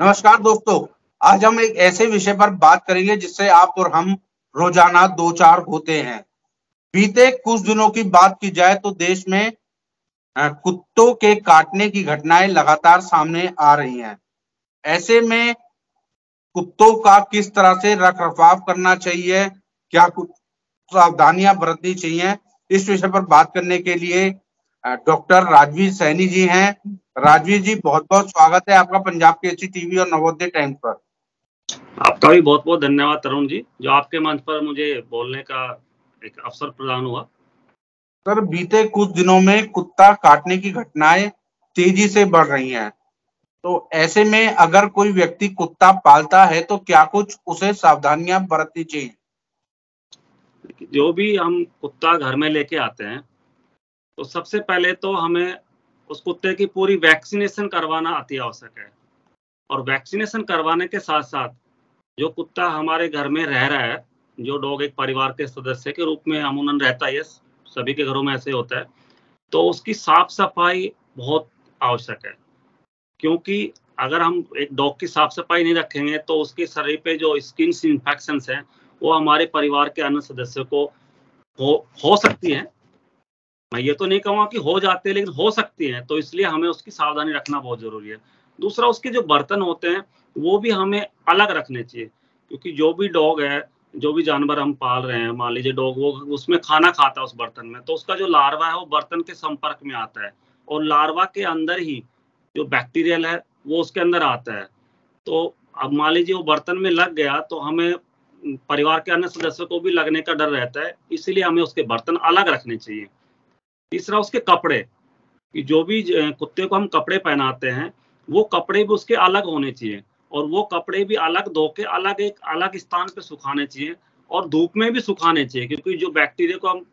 नमस्कार दोस्तों। आज हम एक ऐसे विषय पर बात करेंगे जिससे आप और हम रोजाना दो चार होते हैं। बीते कुछ दिनों की बात की जाए तो देश में कुत्तों के काटने की घटनाएं लगातार सामने आ रही हैं। ऐसे में कुत्तों का किस तरह से रखरखाव करना चाहिए, क्या कुछ सावधानियां बरतनी चाहिए, इस विषय पर बात करने के लिए डॉक्टर राजवीर सैनी जी हैं। राजवीर जी, बहुत बहुत स्वागत है आपका पंजाब केसरी टीवी और नवोदय टाइम्स पर। आपका भी बहुत बहुत धन्यवाद तरुण जी, जो आपके मंच पर मुझे बोलने का एक अवसर प्रदान हुआ। सर, बीते कुछ दिनों में कुत्ता काटने की घटनाएं तेजी से बढ़ रही हैं, तो ऐसे में अगर कोई व्यक्ति कुत्ता पालता है तो क्या कुछ उसे सावधानियां बरतनी चाहिए? जो भी हम कुत्ता घर में लेके आते हैं तो सबसे पहले तो हमें उस कुत्ते की पूरी वैक्सीनेशन करवाना अति आवश्यक है। और वैक्सीनेशन करवाने के साथ साथ जो कुत्ता हमारे घर में रह रहा है, जो डॉग एक परिवार के सदस्य के रूप में अमूमन रहता है, सभी के घरों में ऐसे होता है, तो उसकी साफ सफाई बहुत आवश्यक है। क्योंकि अगर हम एक डॉग की साफ सफाई नहीं रखेंगे तो उसके शरीर पे जो स्किन इन्फेक्शंस हैं वो हमारे परिवार के अन्य सदस्यों को हो सकती है। मैं ये तो नहीं कहूँगा कि हो जाते हैं, लेकिन हो सकती है, तो इसलिए हमें उसकी सावधानी रखना बहुत जरूरी है। दूसरा, उसके जो बर्तन होते हैं वो भी हमें अलग रखने चाहिए, क्योंकि जो भी डॉग है, जो भी जानवर हम पाल रहे हैं, मान लीजिए डॉग, वो उसमें खाना खाता है उस बर्तन में, तो उसका जो लार्वा है वो बर्तन के संपर्क में आता है और लार्वा के अंदर ही जो बैक्टीरियल है वो उसके अंदर आता है। तो अब मान लीजिए वो बर्तन में लग गया तो हमें परिवार के अन्य सदस्यों को भी लगने का डर रहता है, इसीलिए हमें उसके बर्तन अलग रखने चाहिए। तीसरा, उसके कपड़े, कि जो भी कुत्ते को हम कपड़े पहनाते हैं वो कपड़े भी उसके अलग होने चाहिए और वो कपड़े भी अलग धो के अलग एक अलग स्थान पे सुखाने चाहिए और धूप में भी सुखाने चाहिए, क्योंकि जो बैक्टीरिया को हम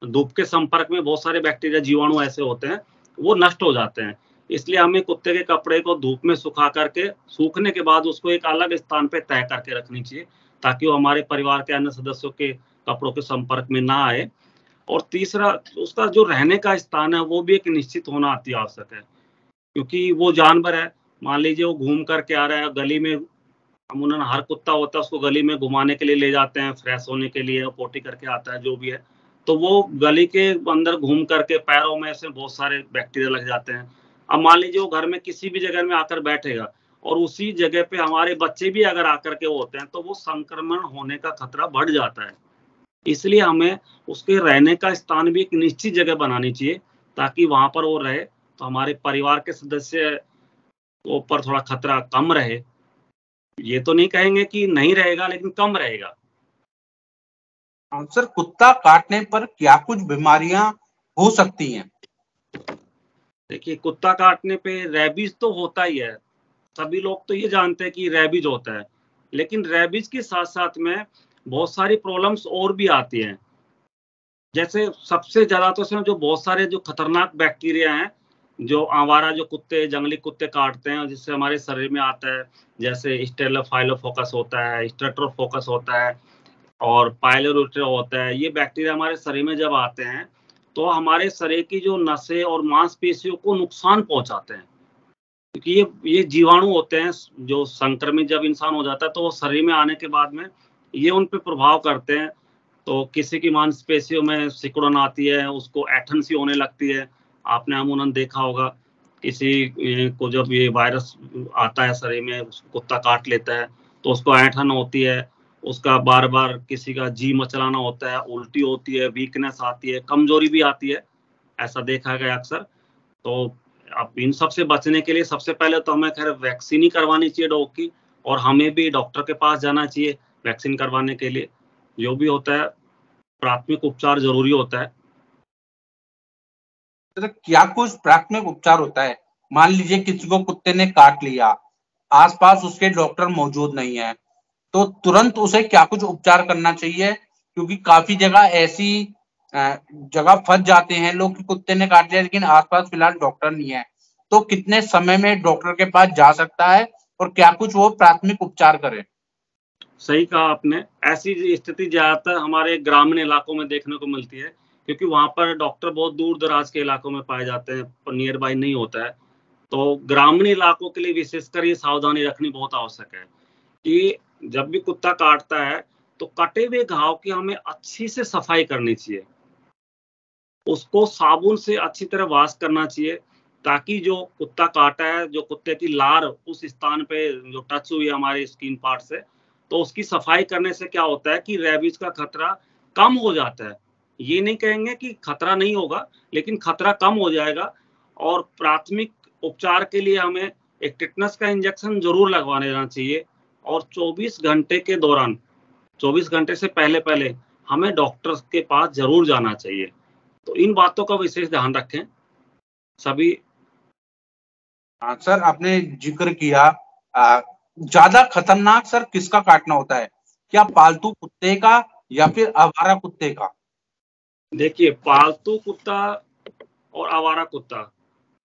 धूप के संपर्क में, बहुत सारे बैक्टीरिया जीवाणु ऐसे होते हैं वो नष्ट हो जाते हैं। इसलिए हमें कुत्ते के कपड़े को धूप में सुखा करके, सूखने के बाद उसको एक अलग स्थान पे तय करके रखनी चाहिए, ताकि वो हमारे परिवार के अन्य सदस्यों के कपड़ों के संपर्क में ना आए। और तीसरा, उसका जो रहने का स्थान है वो भी एक निश्चित होना अति आवश्यक है, क्योंकि वो जानवर है, मान लीजिए वो घूम करके आ रहा है गली में, अमूमन हर कुत्ता होता है, उसको गली में घुमाने के लिए ले जाते हैं, फ्रेश होने के लिए, पोटी करके आता है जो भी है, तो वो गली के अंदर घूम करके पैरों में से बहुत सारे बैक्टीरिया लग जाते हैं। अब मान लीजिए वो घर में किसी भी जगह में आकर बैठेगा और उसी जगह पे हमारे बच्चे भी अगर आकर के होते हैं तो वो संक्रमण होने का खतरा बढ़ जाता है। इसलिए हमें उसके रहने का स्थान भी एक निश्चित जगह बनानी चाहिए, ताकि वहां पर वो रहे तो हमारे परिवार के सदस्य को ऊपर थोड़ा खतरा कम रहे। ये तो नहीं कहेंगे कि नहीं रहेगा, लेकिन कम रहेगा। सर, कुत्ता काटने पर क्या कुछ बीमारियां हो सकती हैं? देखिए, कुत्ता काटने पे रेबीज तो होता ही है, सभी लोग तो ये जानते हैं कि रेबीज होता है, लेकिन रेबीज के साथ साथ में बहुत सारी प्रॉब्लम्स और भी आती हैं। जैसे सबसे ज्यादा तो इसमें जो बहुत सारे जो खतरनाक बैक्टीरिया हैं, जो आवारा जो कुत्ते, जंगली कुत्ते काटते हैं, जिससे हमारे शरीर में आता है, जैसे स्टेलोफाइलोफोकस होता है, स्ट्रेप्टोकोकस होता है और पाइलोरिया होता है। ये बैक्टीरिया हमारे शरीर में जब आते हैं तो हमारे शरीर की जो नसें और मांसपेशियों को नुकसान पहुंचाते हैं, क्योंकि ये जीवाणु होते हैं जो संक्रमित जब इंसान हो जाता है तो वो शरीर में आने के बाद में ये उन पे प्रभाव करते हैं। तो किसी की मांसपेशियों में सिकुड़न आती है, उसको ऐंठन सी होने लगती है। आपने अमूमन देखा होगा, किसी को जब ये वायरस आता है शरीर में, कुत्ता काट लेता है तो उसको ऐंठन होती है, उसका बार बार किसी का जी मचलाना होता है, उल्टी होती है, वीकनेस आती है, कमजोरी भी आती है, ऐसा देखा गया अक्सर। तो अब इन सब से बचने के लिए सबसे पहले तो हमें खैर वैक्सीन ही करवानी चाहिए डॉग की, और हमें भी डॉक्टर के पास जाना चाहिए वैक्सीन करवाने के लिए। जो भी होता है, प्राथमिक उपचार जरूरी होता है। तो क्या कुछ प्राथमिक उपचार होता है? मान लीजिए किसी को कुत्ते ने काट लिया, आसपास उसके डॉक्टर मौजूद नहीं है, तो तुरंत उसे क्या कुछ उपचार करना चाहिए? क्योंकि काफी जगह ऐसी जगह फंस जाते हैं लोग कि कुत्ते ने काट लिया लेकिन आसपास फिलहाल डॉक्टर नहीं है, तो कितने समय में डॉक्टर के पास जा सकता है और क्या कुछ वो प्राथमिक उपचार करे? सही कहा आपने, ऐसी स्थिति ज्यादातर हमारे ग्रामीण इलाकों में देखने को मिलती है, क्योंकि वहां पर डॉक्टर बहुत दूर दराज के इलाकों में पाए जाते हैं, नियर बाई नहीं होता है। तो ग्रामीण इलाकों के लिए विशेषकर ये सावधानी रखनी बहुत आवश्यक है कि जब भी कुत्ता काटता है तो कटे हुए घाव की हमें अच्छी से सफाई करनी चाहिए, उसको साबुन से अच्छी तरह वॉश करना चाहिए, ताकि जो कुत्ता काटा है, जो कुत्ते की लार उस स्थान पे जो टच हुई है हमारे स्किन पार्ट से, तो उसकी सफाई करने से क्या होता है कि रेबीज का खतरा कम हो जाता है। ये नहीं कहेंगे कि खतरा नहीं होगा, लेकिन खतरा कम हो जाएगा। और प्राथमिक उपचार के लिए हमें एक टिटनस का इंजेक्शन जरूर लगवा लेना चाहिए, और 24 घंटे के दौरान, 24 घंटे से पहले पहले हमें डॉक्टर के पास जरूर जाना चाहिए। तो इन बातों का विशेष ध्यान रखें सभी। हाँ सर, आपने जिक्र किया, ज्यादा खतरनाक सर किसका काटना होता है, क्या पालतू कुत्ते का या फिर आवारा कुत्ते का? देखिए, पालतू कुत्ता और आवारा कुत्ता,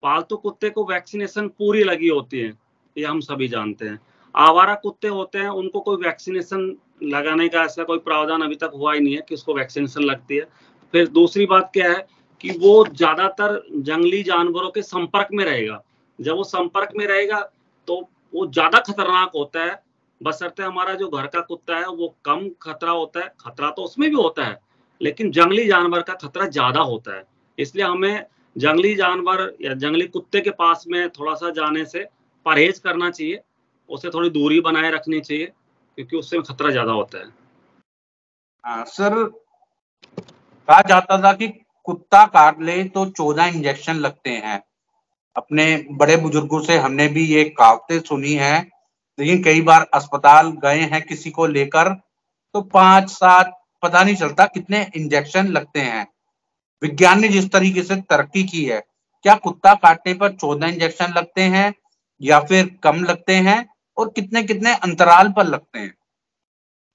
पालतू कुत्ते को वैक्सीनेशन पूरी लगी होती है, ये हम सभी जानते हैं। आवारा कुत्ते होते हैं, उनको कोई वैक्सीनेशन लगाने का ऐसा कोई प्रावधान अभी तक हुआ ही नहीं है कि उसको वैक्सीनेशन लगती है। फिर दूसरी बात क्या है कि वो ज्यादातर जंगली जानवरों के संपर्क में रहेगा। जब वो संपर्क में रहेगा तो वो ज्यादा खतरनाक होता है, बशर्ते हमारा जो घर का कुत्ता है वो कम खतरा होता है। खतरा तो उसमें भी होता है, लेकिन जंगली जानवर का खतरा ज्यादा होता है। इसलिए हमें जंगली जानवर या जंगली कुत्ते के पास में थोड़ा सा जाने से परहेज करना चाहिए, उससे थोड़ी दूरी बनाए रखनी चाहिए, क्योंकि उससे खतरा ज्यादा होता है। सर, कहा जाता था कि कुत्ता काट ले तो 14 इंजेक्शन लगते हैं। अपने बड़े बुजुर्गों से हमने भी ये कहावतें सुनी है, लेकिन कई बार अस्पताल गए हैं किसी को लेकर तो 5-7 पता नहीं चलता कितने इंजेक्शन लगते हैं। विज्ञान ने जिस तरीके से तरक्की की है, क्या कुत्ता काटने पर 14 इंजेक्शन लगते हैं या फिर कम लगते हैं, और कितने कितने अंतराल पर लगते हैं?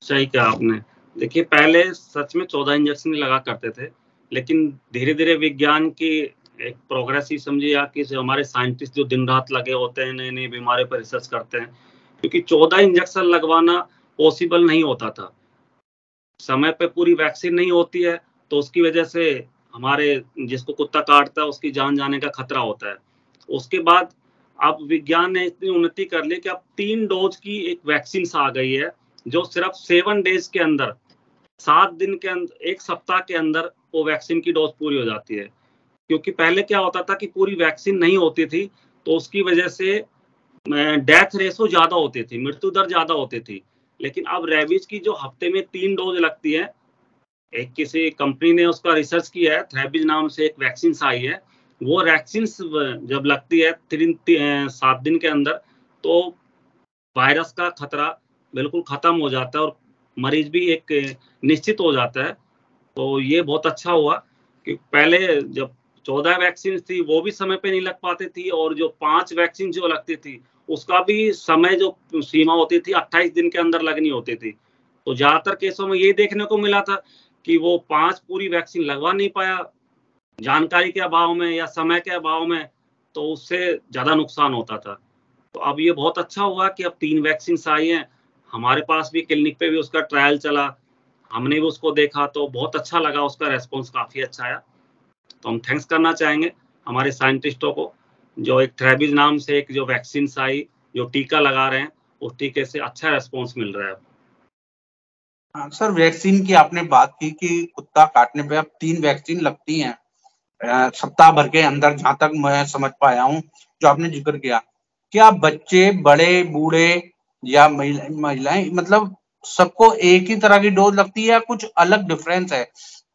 सही कहा आपने। देखिए, पहले सच में 14 इंजेक्शन लगा करते थे, लेकिन धीरे धीरे विज्ञान की एक प्रोग्रेस ही समझिए, या कि हमारे साइंटिस्ट जो दिन रात लगे होते हैं नई नई बीमारियों पर रिसर्च करते हैं, क्योंकि 14 इंजेक्शन लगवाना पॉसिबल नहीं होता था। समय पे पूरी वैक्सीन नहीं होती है, तो उसकी वजह से हमारे जिसको कुत्ता काटता है उसकी जान जाने का खतरा होता है। उसके बाद अब विज्ञान ने इतनी उन्नति कर ली कि अब 3 डोज की एक वैक्सीन आ गई है, जो सिर्फ 7 डेज के अंदर, 7 दिन के अंदर, 1 सप्ताह के अंदर वो वैक्सीन की डोज पूरी हो जाती है। क्योंकि पहले क्या होता था कि पूरी वैक्सीन नहीं होती थी, तो उसकी वजह से डेथ रेशो ज्यादा होती थी, मृत्यु दर ज्यादा होती थी। लेकिन अब रेबीज की जो हफ्ते में 3 डोज लगती है, एक किसी कंपनी ने उसका रिसर्च किया है, थ्रेबीज नाम से एक वैक्सीन आई है, वो वैक्सीन जब लगती है 7 दिन के अंदर, तो वायरस का खतरा बिल्कुल खत्म हो जाता है और मरीज भी एक निश्चित हो जाता है। तो ये बहुत अच्छा हुआ कि पहले जब 14 वैक्सीन थी वो भी समय पे नहीं लग पाती थी, और जो 5 वैक्सीन जो लगती थी उसका भी समय जो सीमा होती थी 28 दिन के अंदर लगनी होती थी। तो ज्यादातर केसों में ये देखने को मिला था कि वो 5 पूरी वैक्सीन लगवा नहीं पाया, जानकारी के अभाव में या समय के अभाव में, तो उससे ज्यादा नुकसान होता था। तो अब ये बहुत अच्छा हुआ कि अब 3 वैक्सीन आई हैं, हमारे पास भी क्लिनिक पे भी उसका ट्रायल चला, हमने भी उसको देखा, तो बहुत अच्छा लगा, उसका रेस्पॉन्स काफी अच्छा आया। तो हम थैंक्स करना चाहेंगे हमारे साइंटिस्टों को, जो एक थ्रेबीज नाम से एक जो वैक्सीन आई, जो टीका लगा रहे हैं, उस टीके से अच्छा रेस्पॉन्स मिल रहा है। सर, वैक्सीन की आपने बात की कि कुत्ता काटने पे अब 3 वैक्सीन लगती हैं सप्ताह भर के अंदर, जहां तक मैं समझ पाया हूं जो आपने जिक्र किया। क्या बच्चे, बड़े, बूढ़े या महिलाएं, मतलब सबको एक ही तरह की डोज लगती है या कुछ अलग डिफरेंस है?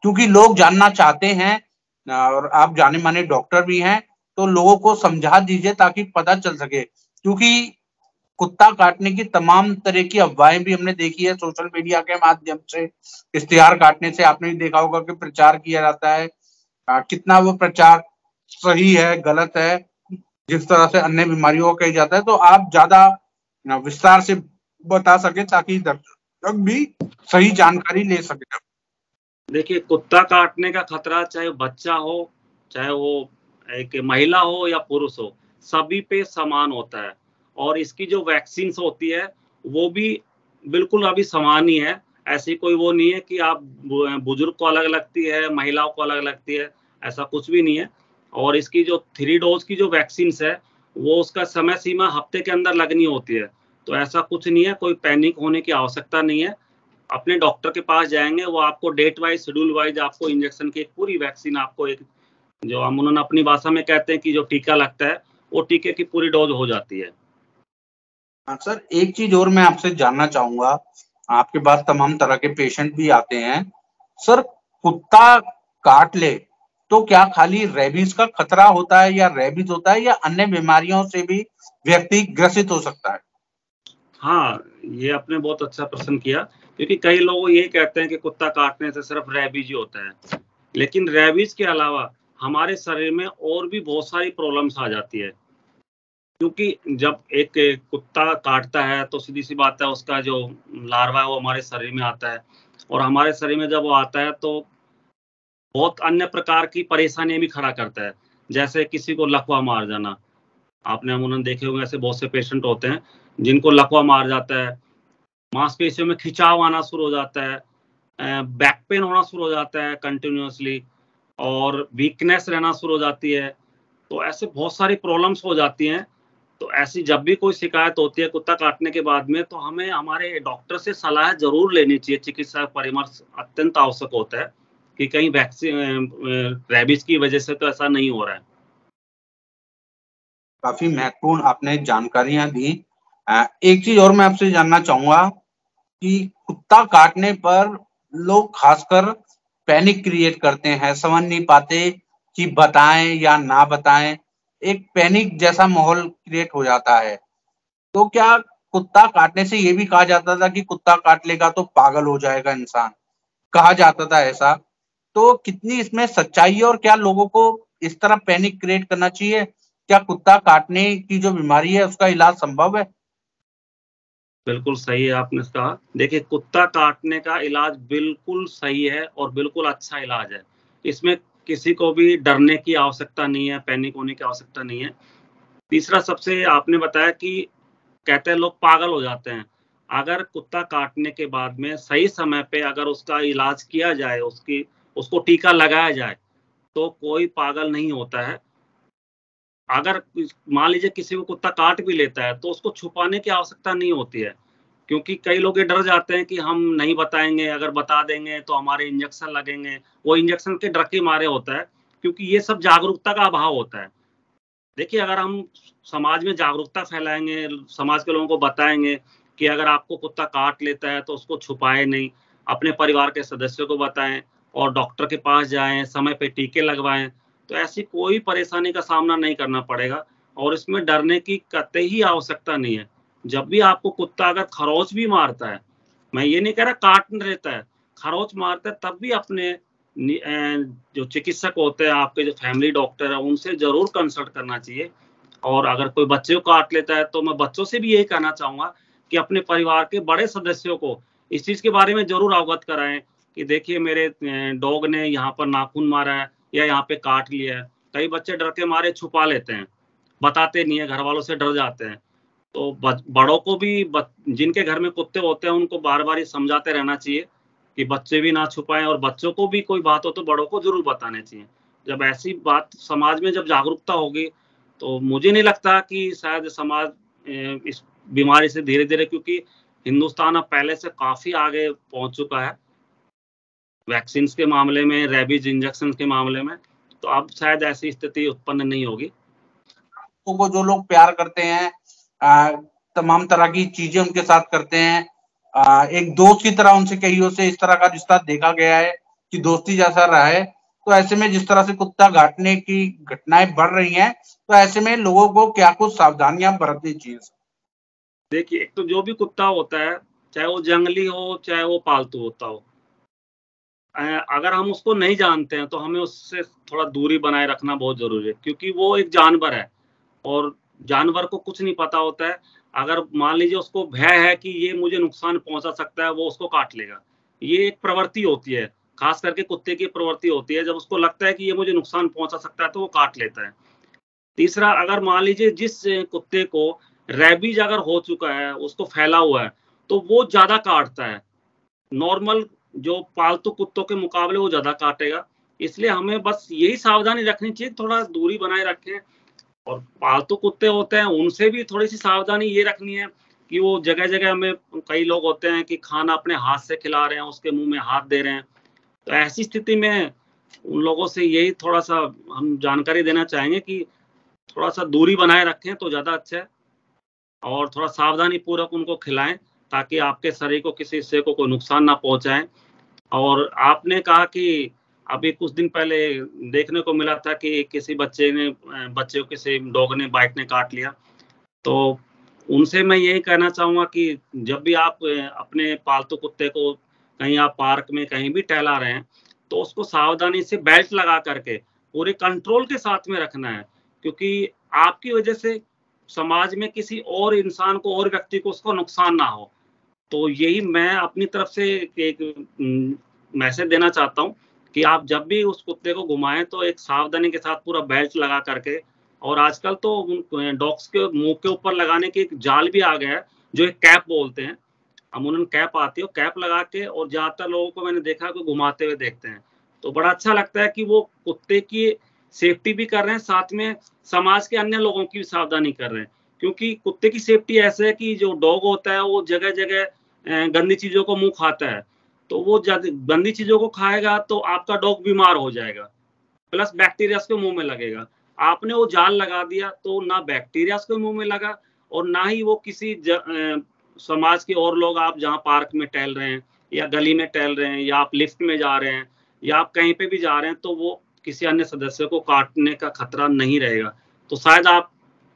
क्योंकि लोग जानना चाहते हैं, और आप जाने माने डॉक्टर भी हैं, तो लोगों को समझा दीजिए ताकि पता चल सके। क्योंकि कुत्ता काटने की तमाम तरह की अफवाहें भी हमने देखी है सोशल मीडिया के माध्यम से। इश्तिहार काटने से आपने भी देखा होगा कि प्रचार किया जाता है, कितना वो प्रचार सही है गलत है, जिस तरह से अन्य बीमारियों को कही जाता है। तो आप ज्यादा विस्तार से बता सके ताकि दर्शक भी सही जानकारी ले सके। देखिए, कुत्ता काटने का खतरा चाहे बच्चा हो, चाहे वो एक महिला हो या पुरुष हो, सभी पे समान होता है। और इसकी जो वैक्सीन होती है वो भी बिल्कुल अभी समान ही है। ऐसी कोई वो नहीं है कि आप बुजुर्ग को अलग लगती है, महिलाओं को अलग लगती है, ऐसा कुछ भी नहीं है। और इसकी जो 3 डोज की जो वैक्सीन है वो उसका समय सीमा हफ्ते के अंदर लगनी होती है। तो ऐसा कुछ नहीं है, कोई पैनिक होने की आवश्यकता नहीं है। अपने डॉक्टर के पास जाएंगे, वो आपको डेट वाइज, शेड्यूल वाइज आपको इंजेक्शन की एक पूरी वैक्सीन, आपको एक जो हम उन्होंने अपनी भाषा में कहते हैं कि जो टीका लगता है, वो टीके की पूरी डोज हो जाती है। हाँ सर, एक चीज और मैं आपसे जानना चाहूंगा, आपके पास तमाम तरह के पेशेंट भी आते हैं सर, कुत्ता काट ले तो क्या खाली रेबीज का खतरा होता है, या रेबीज होता है, या अन्य बीमारियों से भी व्यक्ति ग्रसित हो सकता है? हाँ, ये आपने बहुत अच्छा प्रश्न किया, क्योंकि कई लोग ये कहते हैं कि कुत्ता काटने से सिर्फ रेबीज ही होता है, लेकिन रेबीज के अलावा हमारे शरीर में और भी बहुत सारी प्रॉब्लम्स आ जाती है। क्योंकि जब एक कुत्ता काटता है तो सीधी सी बात है, उसका जो लार्वा है वो हमारे शरीर में आता है, और हमारे शरीर में जब वो आता है तो बहुत अन्य प्रकार की परेशानियां भी खड़ा करता है। जैसे किसी को लकवा मार जाना, आपने अमूमन देखे होंगे, ऐसे बहुत से पेशेंट होते हैं जिनको लकवा मार जाता है, मांसपेशियों में खिंचाव आना शुरू हो जाता है, बैक पेन होना शुरू हो जाता है कंटिन्यूअसली, और वीकनेस रहना शुरू हो जाती है। तो ऐसे बहुत सारी प्रॉब्लम्स हो जाती हैं। तो ऐसी जब भी कोई शिकायत होती है कुत्ता काटने के बाद में, तो हमें हमारे डॉक्टर से सलाह जरूर लेनी चाहिए, चिकित्सा परामर्श अत्यंत आवश्यक होता है कि कहीं वैक्सीन रेबीज की वजह से तो ऐसा नहीं हो रहा है। काफी महत्वपूर्ण आपने जानकारियां दी। एक चीज और मैं आपसे जानना चाहूंगा कि कुत्ता काटने पर लोग खासकर पैनिक क्रिएट करते हैं, समझ नहीं पाते कि बताएं या ना बताएं, एक पैनिक जैसा माहौल क्रिएट हो जाता है। तो क्या कुत्ता काटने से ये भी कहा जाता था कि कुत्ता काट लेगा तो पागल हो जाएगा इंसान, कहा जाता था ऐसा, तो कितनी इसमें सच्चाई है, और क्या लोगों को इस तरह पैनिक क्रिएट करना चाहिए? क्या कुत्ता काटने की जो बीमारी है उसका इलाज संभव है? बिल्कुल सही है आपने कहा। देखिए, कुत्ता काटने का इलाज बिल्कुल सही है और बिल्कुल अच्छा इलाज है। इसमें किसी को भी डरने की आवश्यकता नहीं है, पैनिक होने की आवश्यकता नहीं है। तीसरा, सबसे आपने बताया कि कहते हैं लोग पागल हो जाते हैं। अगर कुत्ता काटने के बाद में सही समय पे अगर उसका इलाज किया जाए, उसको टीका लगाया जाए, तो कोई पागल नहीं होता है। अगर मान लीजिए किसी को कुत्ता काट भी लेता है तो उसको छुपाने की आवश्यकता नहीं होती है, क्योंकि कई लोग ये डर जाते हैं कि हम नहीं बताएंगे, अगर बता देंगे तो हमारे इंजेक्शन लगेंगे। वो इंजेक्शन के डर के मारे होता है, क्योंकि ये सब जागरूकता का अभाव होता है। देखिए, अगर हम समाज में जागरूकता फैलाएंगे, समाज के लोगों को बताएंगे कि अगर आपको कुत्ता काट लेता है तो उसको छुपाए नहीं, अपने परिवार के सदस्यों को बताएं और डॉक्टर के पास जाएं, समय पे टीके लगवाएं, तो ऐसी कोई परेशानी का सामना नहीं करना पड़ेगा, और इसमें डरने की कतई आवश्यकता नहीं है। जब भी आपको कुत्ता अगर खरोच भी मारता है, मैं ये नहीं कह रहा काट रहता है, खरोच मारता है, तब भी अपने जो चिकित्सक होते हैं, आपके जो फैमिली डॉक्टर है, उनसे जरूर कंसल्ट करना चाहिए। और अगर कोई बच्चे को काट लेता है तो मैं बच्चों से भी यही कहना चाहूंगा कि अपने परिवार के बड़े सदस्यों को इस चीज के बारे में जरूर अवगत कराएं कि देखिए मेरे डॉग ने यहाँ पर नाखून मारा है या यहाँ पे काट लिया है। कई बच्चे डर के मारे छुपा लेते हैं, बताते नहीं है, घर वालों से डर जाते हैं। तो बड़ों को भी जिनके घर में कुत्ते होते हैं उनको बार बार ये समझाते रहना चाहिए कि बच्चे भी ना छुपाएं, और बच्चों को भी कोई बात हो तो बड़ों को जरूर बताने चाहिए। जब ऐसी बात समाज में जब जागरूकता होगी, तो मुझे नहीं लगता कि शायद समाज इस बीमारी से धीरे धीरे, क्योंकि हिंदुस्तान अब पहले से काफी आगे पहुंच चुका है वैक्सीन के मामले में, रेबीज इंजेक्शन के मामले में, तो अब शायद ऐसी स्थिति उत्पन्न नहीं होगी। को जो लोग प्यार करते हैं, तमाम तरह की चीजें उनके साथ करते हैं, एक दोस्त की तरह उनसे कईयों से इस तरह का रिश्ता देखा गया है कि दोस्ती जैसा रहा है। तो ऐसे में जिस तरह से कुत्ता काटने की घटनाएं बढ़ रही हैं, तो ऐसे में लोगों को क्या कुछ सावधानियां बरतनी चाहिए? देखिए, एक तो जो भी कुत्ता होता है, चाहे वो जंगली हो चाहे वो पालतू होता हो, अगर हम उसको नहीं जानते हैं तो हमें उससे थोड़ा दूरी बनाए रखना बहुत जरूरी है, क्योंकि वो एक जानवर है और जानवर को कुछ नहीं पता होता है। अगर मान लीजिए उसको भय है कि ये मुझे नुकसान पहुंचा सकता है, वो उसको काट लेगा। ये एक प्रवृत्ति होती है, खास करके कुत्ते की प्रवृत्ति होती है, जब उसको लगता है कि ये मुझे नुकसान पहुंचा सकता है तो वो काट लेता है। तीसरा, अगर मान लीजिए जिस कुत्ते को रेबीज अगर हो चुका है, उसको फैला हुआ है, तो वो ज्यादा काटता है। नॉर्मल जो पालतू कुत्तों के मुकाबले वो ज्यादा काटेगा। इसलिए हमें बस यही सावधानी रखनी चाहिए, थोड़ा दूरी बनाए रखें। और पालतू कुत्ते होते हैं उनसे भी थोड़ी सी सावधानी ये रखनी है कि वो जगह जगह में, कई लोग होते हैं कि खाना अपने हाथ से खिला रहे हैं, उसके मुंह में हाथ दे रहे हैं। तो ऐसी स्थिति में उन लोगों से यही थोड़ा सा हम जानकारी देना चाहेंगे कि थोड़ा सा दूरी बनाए रखें तो ज्यादा अच्छा है, और थोड़ा सावधानी पूर्वक उनको खिलाएं ताकि आपके शरीर को किसी हिस्से को कोई नुकसान ना पहुंचाएं। और आपने कहा कि अभी कुछ दिन पहले देखने को मिला था कि किसी बच्चे को किसी डॉग ने बाइट ने काट लिया। तो उनसे मैं यही कहना चाहूंगा कि जब भी आप अपने पालतू कुत्ते को कहीं आप पार्क में कहीं भी टहला रहे हैं तो उसको सावधानी से बेल्ट लगा करके पूरे कंट्रोल के साथ में रखना है, क्योंकि आपकी वजह से समाज में किसी और इंसान को और व्यक्ति को उसको नुकसान ना हो। तो यही मैं अपनी तरफ से एक मैसेज देना चाहता हूँ कि आप जब भी उस कुत्ते को घुमाएं तो एक सावधानी के साथ पूरा बेल्ट लगा करके, और आजकल तो डॉग्स के मुंह के ऊपर लगाने की एक जाल भी आ गया है जो एक कैप बोलते हैं, अमूमन कैप आती है, कैप लगा के और ज्यादातर लोगों को मैंने देखा कि घुमाते हुए देखते हैं। तो बड़ा अच्छा लगता है कि वो कुत्ते की सेफ्टी भी कर रहे हैं, साथ में समाज के अन्य लोगों की भी सावधानी कर रहे हैं। क्योंकि कुत्ते की सेफ्टी ऐसे है कि जो डॉग होता है वो जगह जगह गंदी चीजों को मुंह खाता है, तो वो गंदी चीजों को खाएगा तो आपका डॉग बीमार हो जाएगा, प्लस बैक्टीरिया उसके मुंह में लगेगा। आपने वो जाल लगा दिया तो ना बैक्टीरिया उसके मुंह में लगा और ना ही वो किसी समाज के और लोग, आप जहाँ पार्क में टहल रहे हैं या गली में टहल रहे हैं या आप लिफ्ट में जा रहे हैं या आप कहीं पे भी जा रहे हैं, तो वो किसी अन्य सदस्य को काटने का खतरा नहीं रहेगा। तो शायद आप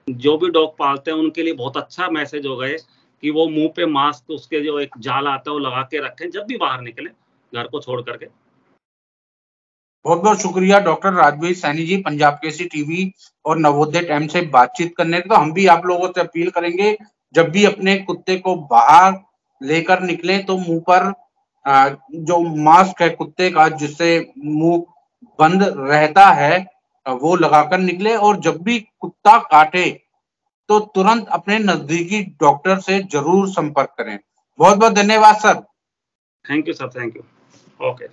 जो भी डॉग पालते हैं उनके लिए बहुत अच्छा मैसेज होगा कि वो मुंह पे मास्क, उसके जो एक जाल आता है वो लगा के रखें जब भी बाहर निकले घर को छोड़ करके। बहुत बहुत शुक्रिया डॉक्टर राजवीर सैनी जी, पंजाब केसरी टीवी और नवोदय टाइम से बातचीत करने के। तो हम भी आप लोगों से अपील करेंगे, जब भी अपने कुत्ते को बाहर लेकर निकले तो मुंह पर जो मास्क है कुत्ते का जिससे मुंह बंद रहता है वो लगाकर निकले, और जब भी कुत्ता काटे तो तुरंत अपने नजदीकी डॉक्टर से जरूर संपर्क करें। बहुत बहुत धन्यवाद sir. Thank you sir, thank you. Okay.